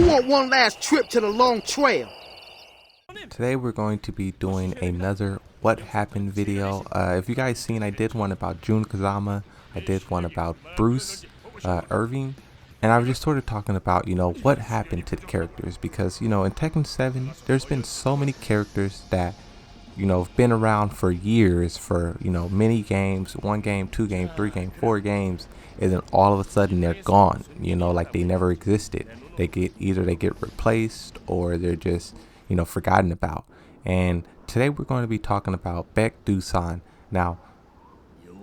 want one last trip to the long trail? Today we're going to be doing another What Happened video. If you guys seen, I did one about Jun Kazama, I did one about Bruce Irving, and I was just sort of talking about, what happened to the characters, because, in Tekken 7, there's been so many characters that, have been around for years, for, many games, 1 game, 2 game, 3 game, 4 games, and then all of a sudden they're gone, like they never existed. They get replaced, or they're just, forgotten about. And today we're going to be talking about Baek Returns. Now,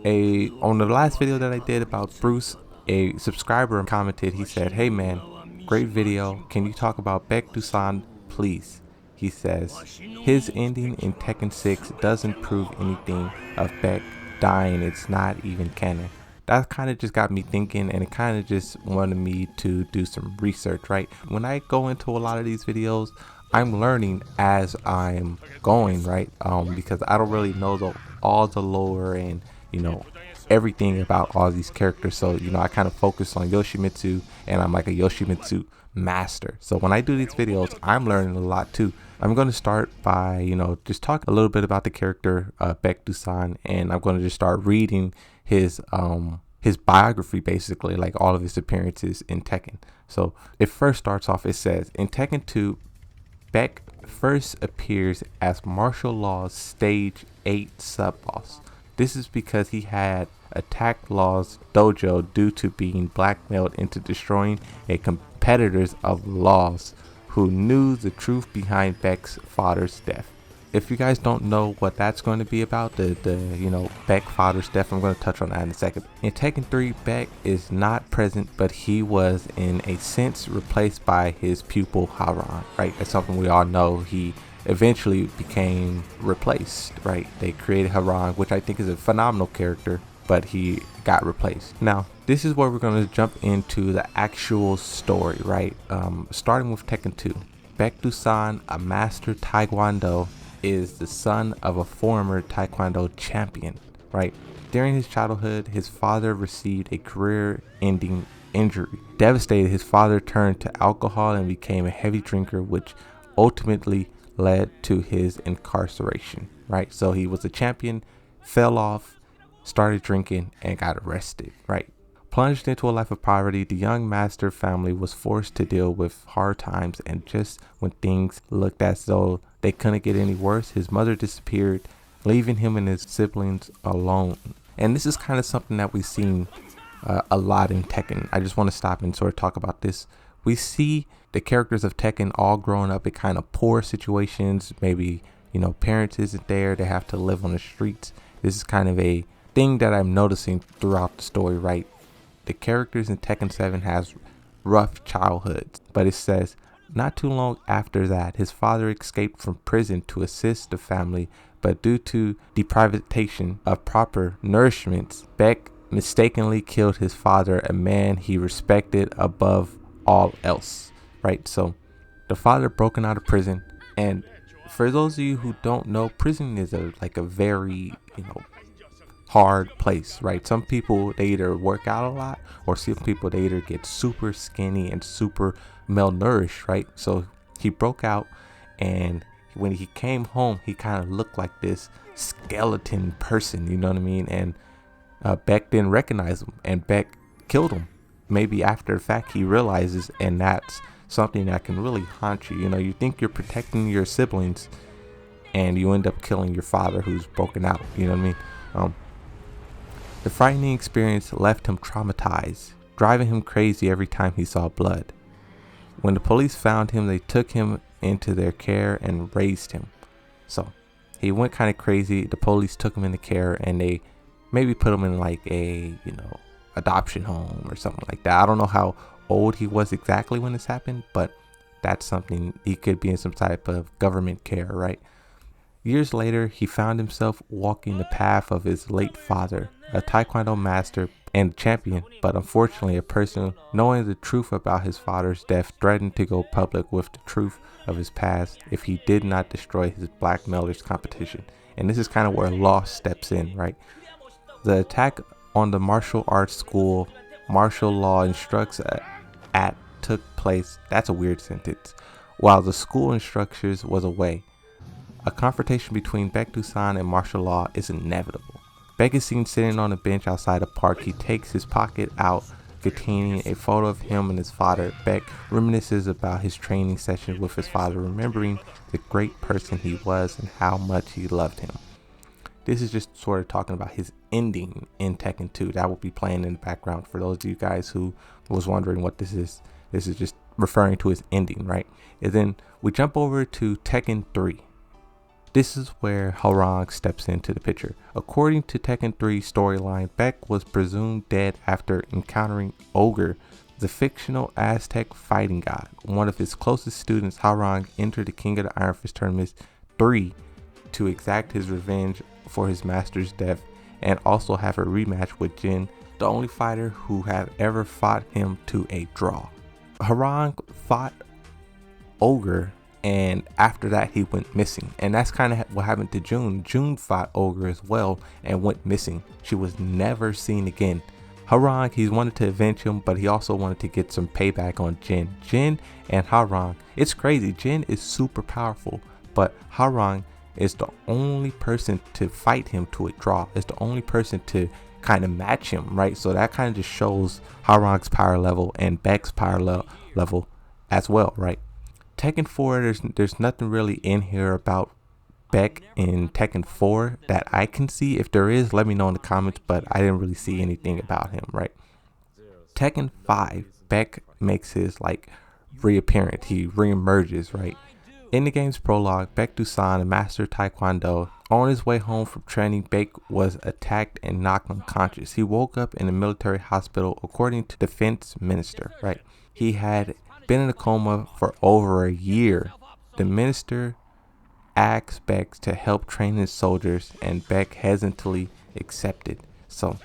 on the last video that I did about Bruce, a subscriber commented. He said, "Hey man, great video. Can you talk about Baek Returns, please?" He says his ending in Tekken 6 doesn't prove anything of Baek dying. It's not even canon. That kind of just got me thinking, and it kind of just wanted me to do some research, right? When I go into a lot of these videos, I'm learning as I'm going, right? Because I don't really know all the lore and, everything about all these characters. So, I kind of focus on Yoshimitsu, and I'm like a Yoshimitsu master. So when I do these videos, I'm learning a lot too. I'm going to start by, just talk a little bit about the character Baek Returns, and I'm going to just start reading his biography, basically, like all of his appearances in Tekken. So it first starts off, it says, in Tekken 2, Baek first appears as Martial Law's Stage 8 sub-boss. This is because he had attacked Law's dojo due to being blackmailed into destroying a competitors of Law's who knew the truth behind Baek's father's death. If you guys don't know what that's going to be about, the Baek father's death, I'm going to touch on that in a second. In Tekken 3, Baek is not present, but he was in a sense replaced by his pupil Haran, right? That's something we all know. He eventually became replaced, right? They created Haran, which I think is a phenomenal character, but he got replaced. Now, this is where we're going to jump into the actual story, right? Starting with Tekken 2. Baek Returns, a master Taekwondo, is the son of a former Taekwondo champion, right? During his childhood, his father received a career-ending injury. Devastated, his father turned to alcohol and became a heavy drinker, which ultimately led to his incarceration, right? So he was a champion, fell off, started drinking, and got arrested, right? Plunged into a life of poverty, the young master family was forced to deal with hard times, and just when things looked as though they couldn't get any worse, his mother disappeared, leaving him and his siblings alone. And this is kind of something that we've seen a lot in Tekken. I just want to stop and sort of talk about this. We see the characters of Tekken all growing up in kind of poor situations. Maybe, parents isn't there, they have to live on the streets. This is kind of a thing that I'm noticing throughout the story, right? The characters in Tekken 7 has rough childhoods, but it says, not too long after that, his father escaped from prison to assist the family, but due to deprivation of proper nourishments, Baek mistakenly killed his father, a man he respected above all else, right? So the father broken out of prison, and for those of you who don't know, prison is a very, hard place, right? Some people, they either work out a lot, or some people, they either get super skinny and super malnourished, right? So he broke out, and when he came home, he kind of looked like this skeleton person, you know what I mean? And Baek didn't recognize him, and Baek killed him. Maybe after the fact he realizes, and that's something that can really haunt you. You think you're protecting your siblings, and you end up killing your father who's broken out, you know what I mean? The frightening experience left him traumatized, driving him crazy every time he saw blood. When the police found him, they took him into their care and raised him. So he went kind of crazy. The police took him into care, and they maybe put him in like a, adoption home or something like that. I don't know how old he was exactly when this happened, but that's something. He could be in some type of government care, right? Years later, he found himself walking the path of his late father, a Taekwondo master and champion, but unfortunately a person knowing the truth about his father's death threatened to go public with the truth of his past if he did not destroy his blackmailers competition. And this is kind of where law steps in, right? The attack on the martial arts school martial law instructs at took place, that's a weird sentence, while the school instructors was away. A confrontation between Baek Dusan and martial law is inevitable. Baek is seen sitting on a bench outside a park. He takes his pocket out containing a photo of him and his father. Baek reminisces about his training session with his father, remembering the great person he was and how much he loved him. This is just sort of talking about his ending in Tekken 2. That will be playing in the background for those of you guys who was wondering what this is. This is just referring to his ending, right? And then we jump over to Tekken 3. This is where Hwoarang steps into the picture. According to Tekken 3 storyline, Baek was presumed dead after encountering Ogre, the fictional Aztec fighting god. One of his closest students, Hwoarang, entered the King of the Iron Fist Tournament 3 to exact his revenge for his master's death and also have a rematch with Jin, the only fighter who have ever fought him to a draw. Hwoarang fought Ogre, and after that he went missing, and that's kind of what happened to June. June fought Ogre as well and went missing. She was never seen again. Hwoarang, he wanted to avenge him, but he also wanted to get some payback on Jin. Jin and Hwoarang, it's crazy. Jin is super powerful, but Hwoarang is the only person to fight him to a draw. It's the only person to kind of match him, right? So that kind of just shows Hwoarang's power level and Baek's power level as well, right? Tekken 4, there's nothing really in here about Baek in Tekken 4 that I can see. If there is, let me know in the comments, but I didn't really see anything about him, right? Tekken 5, Baek makes his reappearance. He reemerges, right? In the game's prologue, Baek Dusan, a master taekwondo, on his way home from training, Baek was attacked and knocked unconscious. He woke up in a military hospital, according to the defense minister, right? He had been in a coma for over a year. The minister asked Baek to help train his soldiers, and Baek hesitantly accepted. So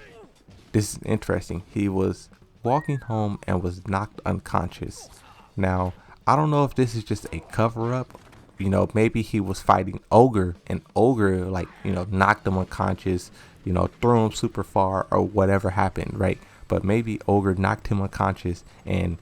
this is interesting. He was walking home and was knocked unconscious. Now, I don't know if this is just a cover-up. You know, maybe he was fighting Ogre, and Ogre, knocked him unconscious, threw him super far or whatever happened, right? But maybe Ogre knocked him unconscious and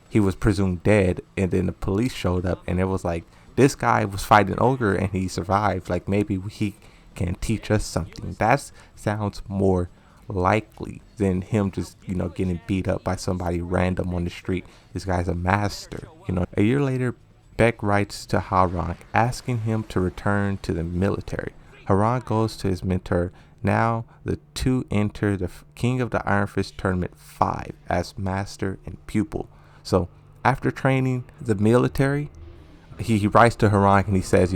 he was presumed dead, and then the police showed up and it was like, this guy was fighting Ogre and he survived. Like, maybe he can teach us something. That sounds more likely than him just getting beat up by somebody random on the street. This guy's a master. A year later, Baek writes to Hwoarang asking him to return to the military. Hwoarang goes to his mentor. Now the two enter the King of the Iron Fist Tournament 5 as master and pupil. So after training the military, he writes to Hwoarang and he says,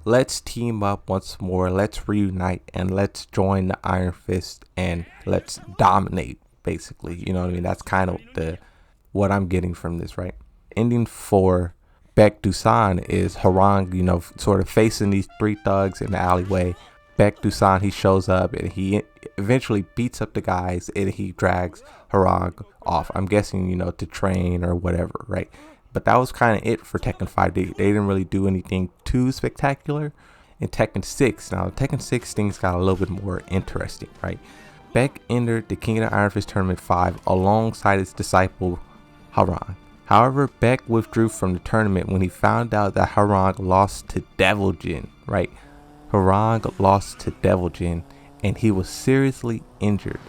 let's team up once more, let's reunite, and let's join the Iron Fist and let's dominate, basically. You know what I mean? That's kind of what I'm getting from this, right? Ending for Baek Dusan is Hwoarang, sort of facing these three thugs in the alleyway. Baek Dusan, he shows up and he eventually beats up the guys and he drags Hwoarang off. I'm guessing, to train or whatever, right? But that was kind of it for Tekken 5. They didn't really do anything too spectacular. In Tekken 6, now Tekken 6 things got a little bit more interesting, right? Baek entered the King of the Iron Fist Tournament 5 alongside his disciple Hwoarang. However, Baek withdrew from the tournament when he found out that Hwoarang lost to Devil Jin, right? Hwoarang lost to Devil Jin and he was seriously injured.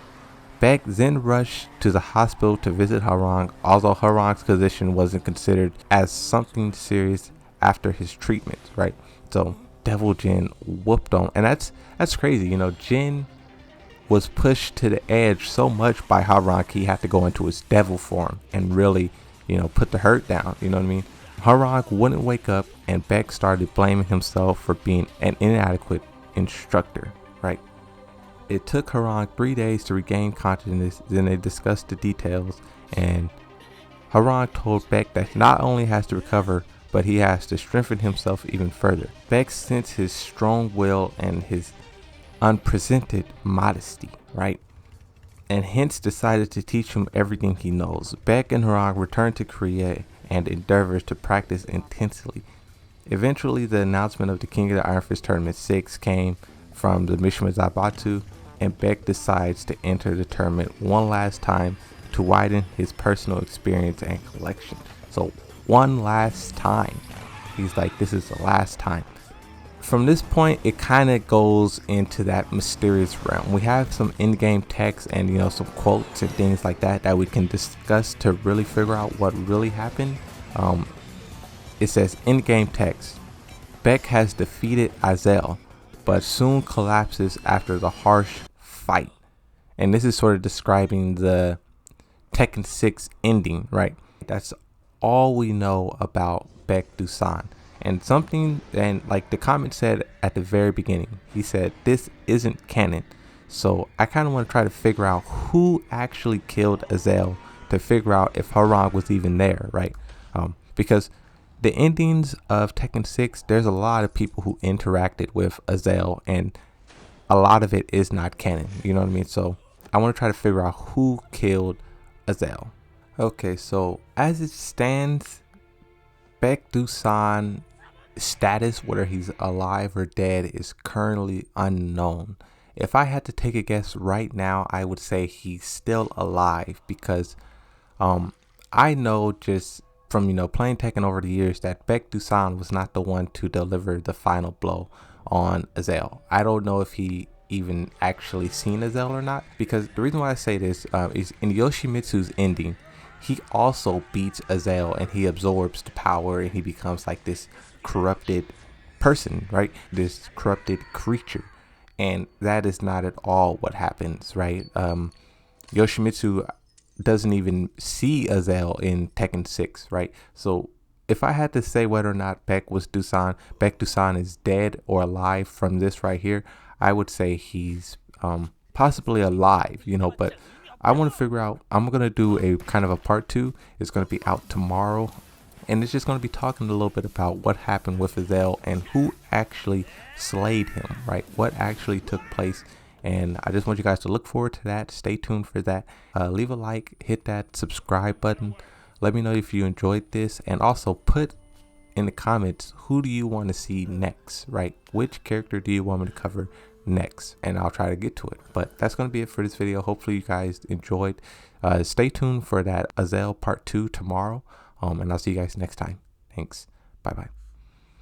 Baek then rushed to the hospital to visit Hwoarang, although Hwoarang's condition wasn't considered as something serious after his treatment, right? So Devil Jin whooped on, and that's crazy. Jin was pushed to the edge so much by Hwoarang, he had to go into his devil form and really, put the hurt down. You know what I mean? Hwoarang wouldn't wake up, and Baek started blaming himself for being an inadequate instructor, right? It took Hwoarang 3 days to regain consciousness. Then they discussed the details, and Hwoarang told Baek that he not only has to recover, but he has to strengthen himself even further. Baek sensed his strong will and his unprecedented modesty, right? And hence decided to teach him everything he knows. Baek and Hwoarang returned to Korea and endeavors to practice intensely. Eventually, the announcement of the King of the Iron Fist Tournament 6 came from the Mishima Zaibatsu, and Baek decides to enter the tournament one last time to widen his personal experience and collection. So one last time. He's like, this is the last time. From this point, it kind of goes into that mysterious realm. We have some in-game text and, you know, some quotes and things like that that we can discuss to really figure out what really happened. It says in-game text: Baek has defeated Azel, but soon collapses after the harsh fight. And this is sort of describing the Tekken 6 ending, right? That's all we know about Baek Dusan. And something, and like the comment said at the very beginning, he said this isn't canon. So I kind of want to try to figure out who actually killed Azel, to figure out if Harang was even there, right? Because the endings of Tekken 6, there's a lot of people who interacted with Azel, and a lot of it is not canon, you know what I mean? So I want to try to figure out who killed Azel. Okay, so as it stands, Baek Dusan status, whether he's alive or dead, is currently unknown. If I had to take a guess right now, I would say he's still alive, because I know just from, you know, playing Tekken over the years that Baek Dusan was not the one to deliver the final blow on Azel. I don't know if he even actually seen Azel or not, because the reason why I say this is in Yoshimitsu's ending, he also beats Azel and he absorbs the power and he becomes like this corrupted person, right? This corrupted creature. And that is not at all what happens, right? Yoshimitsu doesn't even see Azel in Tekken 6, right? So if I had to say whether or not Baek Dusan is dead or alive from this right here, I would say he's possibly alive, you know, but I want to figure out, I'm going to do a kind of a part 2. It's going to be out tomorrow, and it's just going to be talking a little bit about what happened with Azel and who actually slayed him, right? What actually took place. And I just want you guys to look forward to that. Stay tuned for that. Leave a like, hit that subscribe button. Let me know if you enjoyed this, and also put in the comments, who do you want to see next, right? Which character do you want me to cover next? And I'll try to get to it. But that's going to be it for this video. Hopefully you guys enjoyed. Stay tuned for that Azel part 2 tomorrow. And I'll see you guys next time. Thanks. Bye bye.